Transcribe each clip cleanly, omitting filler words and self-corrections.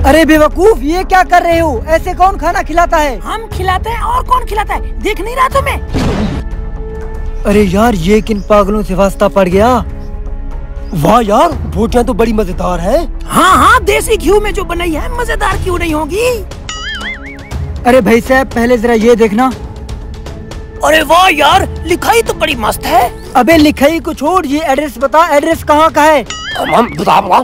अरे बेवकूफ, ये क्या कर रहे हो? ऐसे कौन खाना खिलाता है? हम खिलाते हैं और कौन खिलाता है? देख नहीं रहा तुम्हें? अरे यार, ये किन पागलों से वास्ता पड़ गया। वाह यार, बोटियां तो बड़ी मजेदार है। हाँ हाँ, देसी घी में जो बनाई है, मजेदार क्यों नहीं होगी? अरे भाई साहब, पहले जरा ये देखना। अरे वाह यार, लिखाई तो बड़ी मस्त है। अबे लिखाई को छोड़, ये एड्रेस बता, एड्रेस कहाँ का है? बता।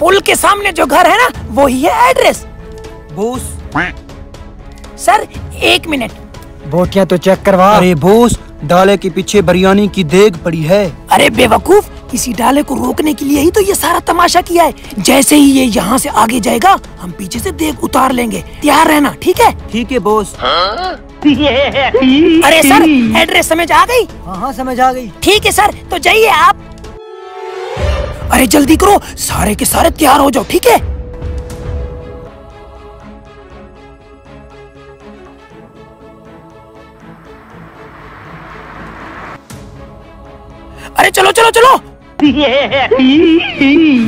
पुल के सामने जो घर है ना, वही है एड्रेस। Boss sir 1 minute. बोटियां तो चेक करवा। अरे बॉस, डाले के पीछे बिरयानी की देग पड़ी है। अरे बेवकूफ, इसी डाले को रोकने के लिए ही तो ये सारा तमाशा किया है। जैसे ही ये यहाँ से आगे जाएगा, हम पीछे से देग उतार लेंगे। तैयार रहना, ठीक है? ठीक है बॉस। अरे सर, एड्रेस समझ आ गई? हाँ हाँ, समझ आ गई। ठीक है सर, तो जाइए आप। अरे जल्दी करो, सारे के सारे तैयार हो जाओ, ठीक है? अरे चलो चलो चलो।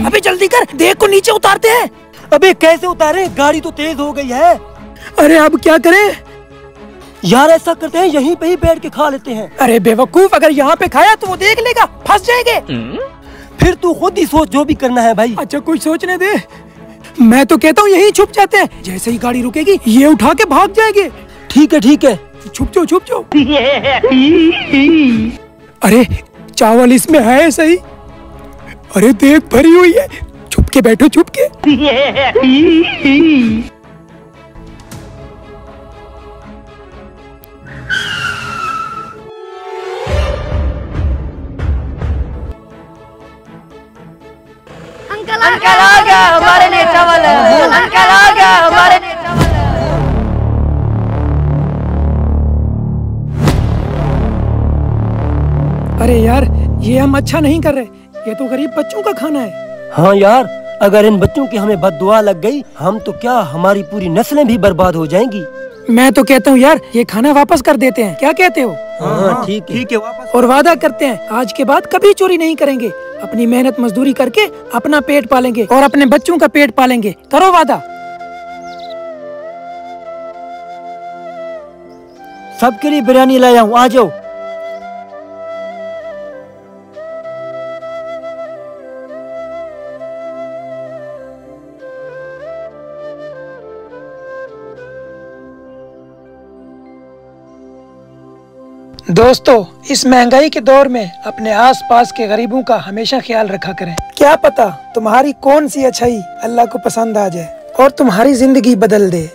अबे जल्दी कर, देख को नीचे उतारते हैं। अबे कैसे उतारे? गाड़ी तो तेज हो गई है। अरे अब क्या करें? यार ऐसा करते हैं, यहीं पे ही बैठ के खा लेते हैं। अरे बेवकूफ, अगर यहाँ पे खाया तो वो देख लेगा, फंस जाएंगे। फिर तू खुद ही सोच, जो भी करना है भाई। अच्छा कुछ सोचने दे। मैं तो कहता हूँ यहीं छुप जाते हैं। जैसे ही गाड़ी रुकेगी, ये उठा के भाग जाएंगे। ठीक है ठीक है। छुप जाओ छुप जाओ। अरे चावल इसमें है सही। अरे देख भरी हुई है। छुप के बैठो, छुप के। अंकल आ गया, हमारे लिए चावल है। अंकल आ गया, हमारे लिए चावल है। अरे यार, ये हम अच्छा नहीं कर रहे। ये तो गरीब बच्चों का खाना है। हाँ यार, अगर इन बच्चों की हमें बद्दुआ लग गई, हम तो क्या, हमारी पूरी नस्लें भी बर्बाद हो जाएंगी। मैं तो कहता हूँ यार, ये खाना वापस कर देते हैं। क्या कहते हो? हाँ ठीक है। ठीक है, वापस। और वादा करते हैं, आज के बाद कभी चोरी नहीं करेंगे। अपनी मेहनत मजदूरी करके अपना पेट पालेंगे और अपने बच्चों का पेट पालेंगे। करो वादा। सबके लिए बिरयानी लाया हूँ, आ जाओ। दोस्तों, इस महंगाई के दौर में अपने आसपास के गरीबों का हमेशा ख्याल रखा करें। क्या पता तुम्हारी कौन सी अच्छाई अल्लाह को पसंद आ जाए और तुम्हारी जिंदगी बदल दे।